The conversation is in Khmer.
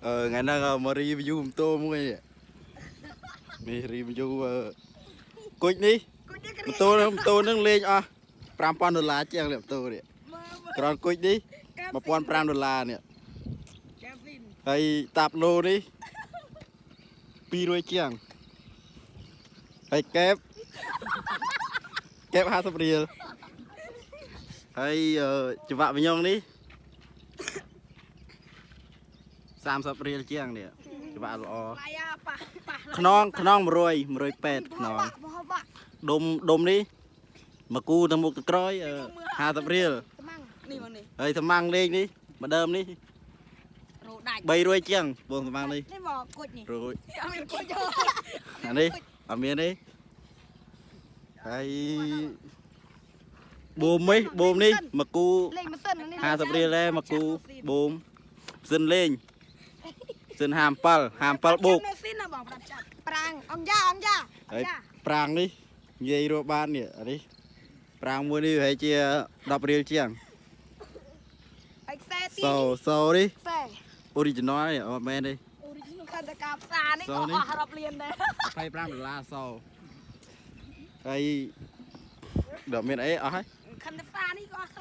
ngày nay mà review tô mua này mi review cối đi tô nâng lên à $5 chiang liệp tô này còn cối đi $1,500 nè hay tạp lô đi pi đôi chiang hay kép 50 រៀល ហើយច្បាក់វិញងនេះ30 រៀលជាងនេះច្បាក់ល្អខ្នង100 180ខ្នងដុំនេះមកគូទៅមុខទៅក្រោយ50 រៀលហើយថ្នាំងលេខនេះមកដើមនេះ300ជាងបងថ្នាំងនេះមកគុជនេះរួចអត់មានគុជអានេះអត់មានទេហើយបូមនេះមកគូ50 រៀលដែរមកគូបូមសិនលេងសិន57បូកប្រាំងអង្គយ៉ាហើយប្រាំងនេះនិយាយរកបាននេះអានេះប្រាំងមួយនេះប្រហែលជា10 រៀលជាងហើយខ្សែទីសោនេះoriginal នេះអត់មែនទេខិតតែការផ្សារនេះក៏អស់10 រៀលដែរ$25សោហើយដល់មានអីអស់ហើយខិតតែផ្សារនេះក៏អស់